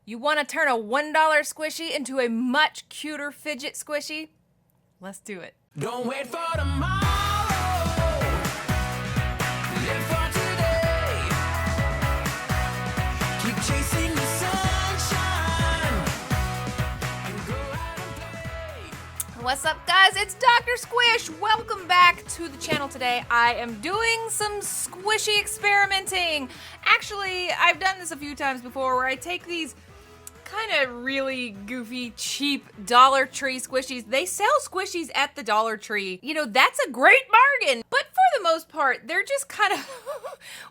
You want to turn a $1 squishy into a much cuter fidget squishy? Let's do it. Don't wait for tomorrow. Live for today. Keep chasing the sunshine and go out and play. What's up, guys? It's Doctor Squish. Welcome back to the channel today. I am doing some squishy experimenting. Actually, I've done this a few times before where I take these kind of really goofy, cheap Dollar Tree squishies. They sell squishies at the Dollar Tree. You know, that's a great bargain. But for the most part, they're just kind of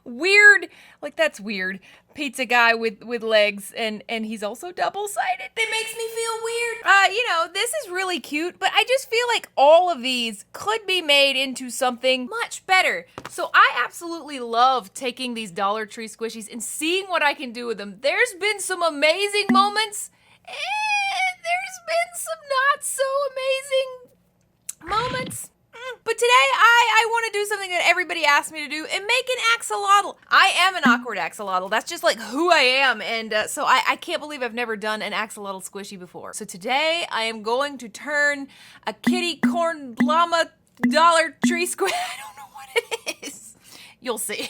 weird. Like, that's weird. Pizza guy with legs, and he's also double-sided. That makes me feel weird. You know, this is really cute, but I just feel like all of these could be made into something much better. So I absolutely love taking these Dollar Tree squishies and seeing what I can do with them. There's been some amazing moments, and there's been some not so amazing moments. But today, I want to do something that everybody asked me to do and make an axolotl. I am an awkward axolotl. That's just like who I am. And so I can't believe I've never done an axolotl squishy before. So today, I am going to turn a kitty corn llama Dollar Tree squish. I don't know what it is. You'll see.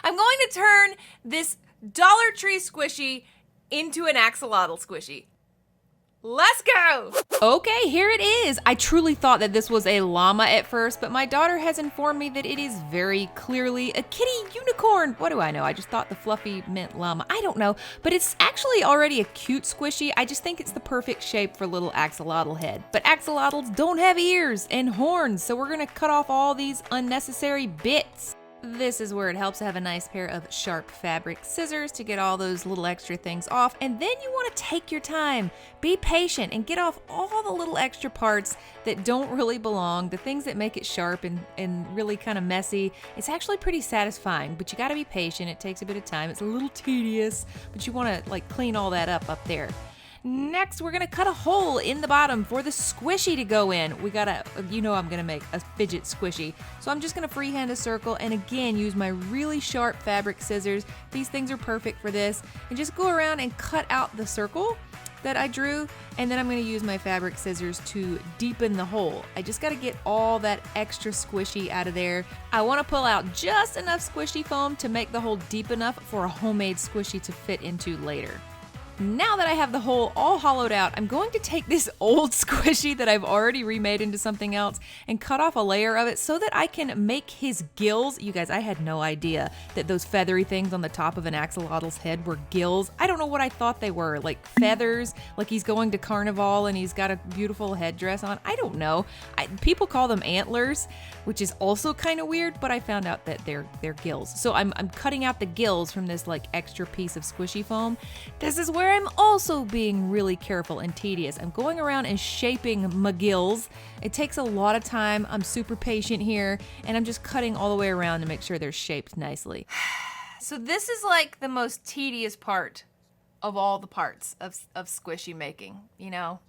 I'm going to turn this Dollar Tree squishy into an axolotl squishy. Let's go! Okay, here it is. I truly thought that this was a llama at first, but my daughter has informed me that it is very clearly a kitty unicorn. What do I know? I just thought the fluffy meant llama. I don't know, but it's actually already a cute squishy. I just think it's the perfect shape for little axolotl head. But axolotls don't have ears and horns, so we're gonna cut off all these unnecessary bits. This is where it helps to have a nice pair of sharp fabric scissors to get all those little extra things off. And then you want to take your time, be patient, and get off all the little extra parts that don't really belong, the things that make it sharp and really kind of messy. It's actually pretty satisfying, but you got to be patient. It takes a bit of time. It's a little tedious, but you want to like clean all that up there. Next, we're gonna cut a hole in the bottom for the squishy to go in. You know I'm gonna make a fidget squishy. So I'm just gonna freehand a circle and again, use my really sharp fabric scissors. These things are perfect for this. And just go around and cut out the circle that I drew. And then I'm gonna use my fabric scissors to deepen the hole. I just gotta get all that extra squishy out of there. I wanna pull out just enough squishy foam to make the hole deep enough for a homemade squishy to fit into later. Now that I have the hole all hollowed out, I'm going to take this old squishy that I've already remade into something else and cut off a layer of it so that I can make his gills. You guys, I had no idea that those feathery things on the top of an axolotl's head were gills. I don't know what I thought they were, like feathers, like he's going to carnival and he's got a beautiful headdress on. I don't know. People call them antlers, which is also kind of weird, but I found out that they're gills. So I'm cutting out the gills from this like extra piece of squishy foam. This is where I'm also being really careful and tedious. I'm going around and shaping my gills. It takes a lot of time. I'm super patient here, and I'm just cutting all the way around to make sure they're shaped nicely. So this is like the most tedious part of all the parts of squishy making, you know?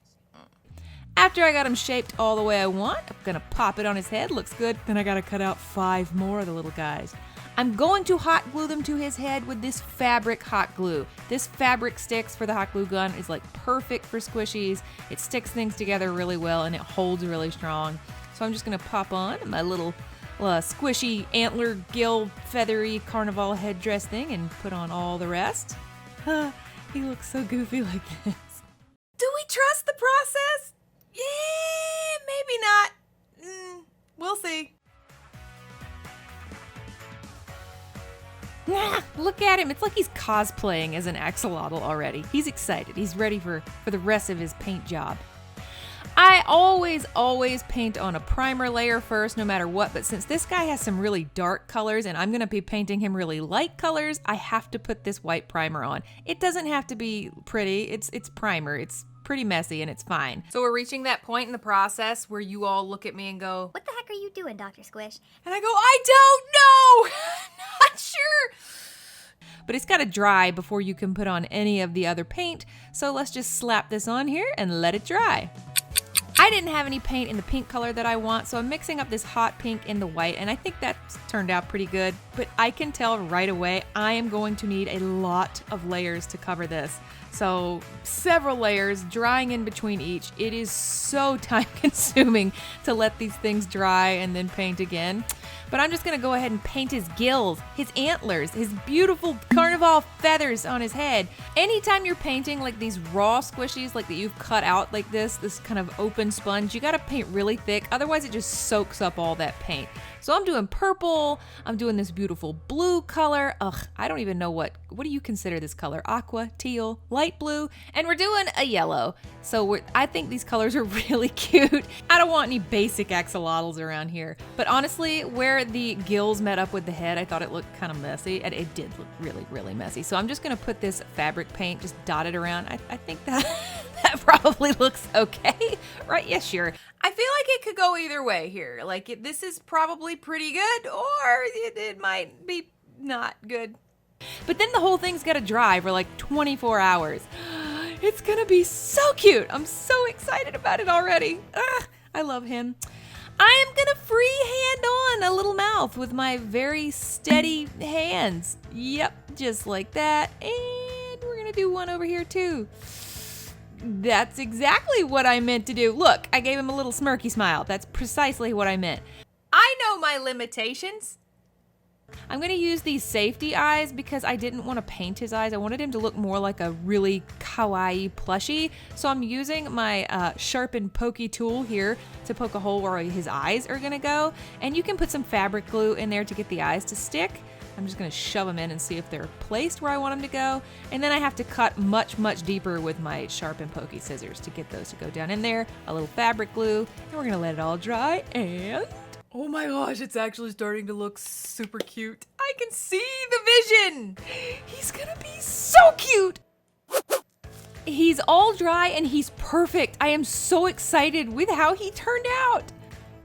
After I got him shaped all the way I want, I'm gonna pop it on his head, looks good. Then I gotta cut out 5 more of the little guys. I'm going to hot glue them to his head with this fabric hot glue. This fabric sticks for the hot glue gun is like perfect for squishies. It sticks things together really well and it holds really strong. So I'm just gonna pop on my little squishy antler gill feathery carnival headdress thing and put on all the rest. He looks so goofy like this. Do we trust the process? Yeah, maybe not. We'll see. Look at him. It's like he's cosplaying as an axolotl already. He's excited. He's ready for the rest of his paint job. I always paint on a primer layer first, no matter what, but since this guy has some really dark colors and I'm gonna be painting him really light colors, I have to put this white primer on. It doesn't have to be pretty. It's primer. It's pretty messy and it's fine. So we're reaching that point in the process where you all look at me and go, "What the heck are you doing, Dr. Squish?" And I go, "I don't know." Not sure. But it's got to dry before you can put on any of the other paint. So let's just slap this on here and let it dry. I didn't have any paint in the pink color that I want, so I'm mixing up this hot pink in the white, and I think that's turned out pretty good, but I can tell right away I am going to need a lot of layers to cover this. So several layers, drying in between each. It is so time consuming to let these things dry and then paint again. But I'm just gonna go ahead and paint his gills, his antlers, his beautiful carnival feathers on his head. Anytime you're painting like these raw squishies like that you've cut out like this kind of open sponge, you gotta paint really thick, otherwise it just soaks up all that paint. So I'm doing purple, I'm doing this beautiful blue color. Ugh, I don't even know what do you consider this color? Aqua, teal, light blue, and we're doing a yellow. So I think these colors are really cute. I don't want any basic axolotls around here. But honestly, where the gills met up with the head, I thought it looked kind of messy, and it did look really, really messy. So I'm just gonna put this fabric paint just dotted around. I think that that probably looks okay, right? Yeah, sure. I feel like it could go either way here. Like this is probably pretty good, or it might be not good. But then the whole thing's gotta dry for like 24 hours. It's gonna be so cute. I'm so excited about it already. I love him. I am gonna freehand on a little mouth with my very steady hands. Yep, just like that. And we're gonna do one over here too. That's exactly what I meant to do. Look, I gave him a little smirky smile. That's precisely what I meant. I know my limitations. I'm gonna use these safety eyes because I didn't want to paint his eyes. I wanted him to look more like a really kawaii plushie. So I'm using my sharp and pokey tool here to poke a hole where his eyes are gonna go. And you can put some fabric glue in there to get the eyes to stick. I'm just gonna shove them in and see if they're placed where I want them to go. And then I have to cut much, much deeper with my sharp and pokey scissors to get those to go down in there. A little fabric glue, and we're gonna let it all dry, and oh my gosh, it's actually starting to look super cute. I can see the vision. He's gonna be so cute. He's all dry and he's perfect. I am so excited with how he turned out.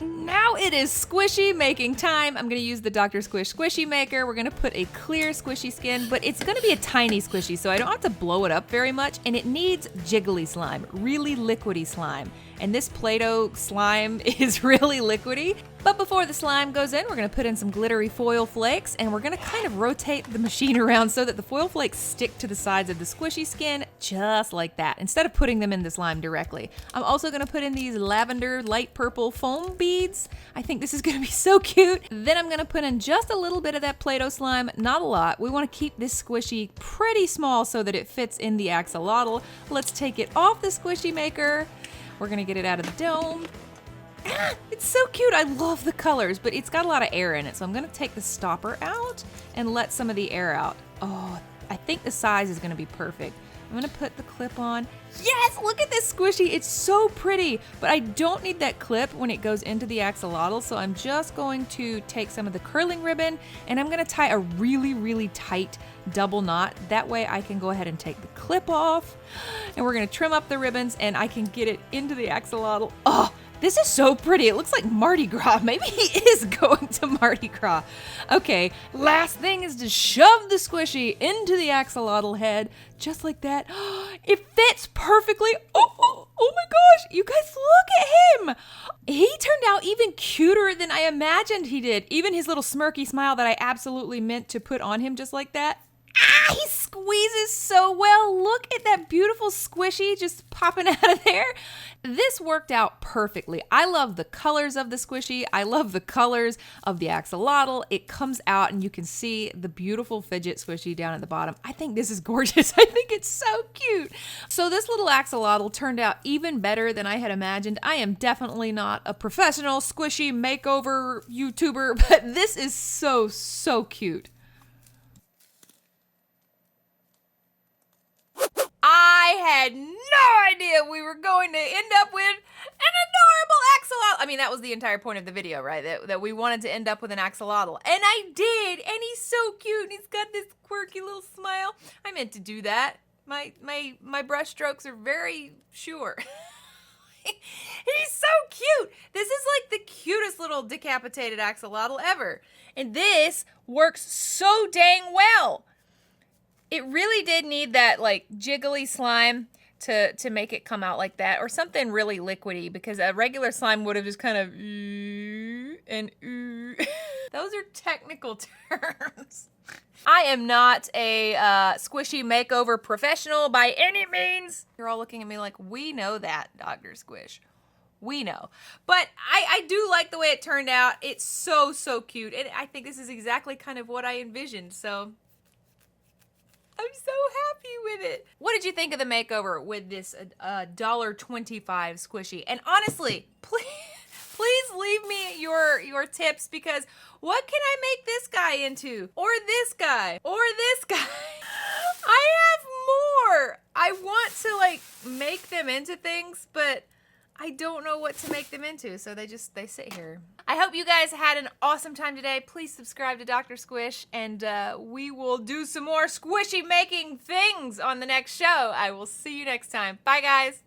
Now it is squishy making time. I'm gonna use the Doctor Squish squishy maker. We're gonna put a clear squishy skin, but it's gonna be a tiny squishy, so I don't have to blow it up very much, and it needs jiggly slime, really liquidy slime. And this Play-Doh slime is really liquidy. But before the slime goes in, we're gonna put in some glittery foil flakes, and we're gonna kind of rotate the machine around so that the foil flakes stick to the sides of the squishy skin, just like that, instead of putting them in the slime directly. I'm also gonna put in these lavender light purple foam beads. I think this is gonna be so cute. Then I'm gonna put in just a little bit of that Play-Doh slime, not a lot. We wanna keep this squishy pretty small so that it fits in the axolotl. Let's take it off the squishy maker. We're gonna get it out of the dome. It's so cute. I love the colors, but it's got a lot of air in it, so I'm gonna take the stopper out and let some of the air out. Oh, I think the size is gonna be perfect. I'm gonna put the clip on. Yes, look at this squishy. It's so pretty, but I don't need that clip when it goes into the axolotl, so I'm just going to take some of the curling ribbon and I'm gonna tie a really, really tight double knot. That way I can go ahead and take the clip off, and we're gonna trim up the ribbons and I can get it into the axolotl. Oh, this is so pretty. It looks like Mardi Gras. Maybe he is going to Mardi Gras. Okay, last thing is to shove the squishy into the axolotl head, just like that. It fits perfectly. Oh my gosh, you guys look at him. He turned out even cuter than I imagined he did. Even his little smirky smile that I absolutely meant to put on him just like that. He squeezes so well. Look at that beautiful squishy just popping out of there. This worked out perfectly. I love the colors of the squishy. I love the colors of the axolotl. It comes out and you can see the beautiful fidget squishy down at the bottom. I think this is gorgeous. I think it's so cute. So this little axolotl turned out even better than I had imagined. I am definitely not a professional squishy makeover YouTuber, but this is so, so cute. I had no idea we were going to end up with an adorable axolotl. I mean, that was the entire point of the video, right? That we wanted to end up with an axolotl. And I did. And he's so cute. And he's got this quirky little smile. I meant to do that. My brush strokes are very sure. He's so cute. This is like the cutest little decapitated axolotl ever. And this works so dang well. It really did need that like jiggly slime to make it come out like that, or something really liquidy, because a regular slime would have just kind of and those are technical terms. I am not a squishy makeover professional by any means. You're all looking at me like, we know that, Dr. Squish. We know. But I do like the way it turned out. It's so, so cute. And I think this is exactly kind of what I envisioned. So I'm so happy with it. What did you think of the makeover with this $1.25 squishy? And honestly, please leave me your tips, because what can I make this guy into? Or this guy? Or this guy? I have more. I want to like make them into things, but I don't know what to make them into, so they sit here. I hope you guys had an awesome time today. Please subscribe to Dr. Squish, and we will do some more squishy making things on the next show. I will see you next time. Bye, guys.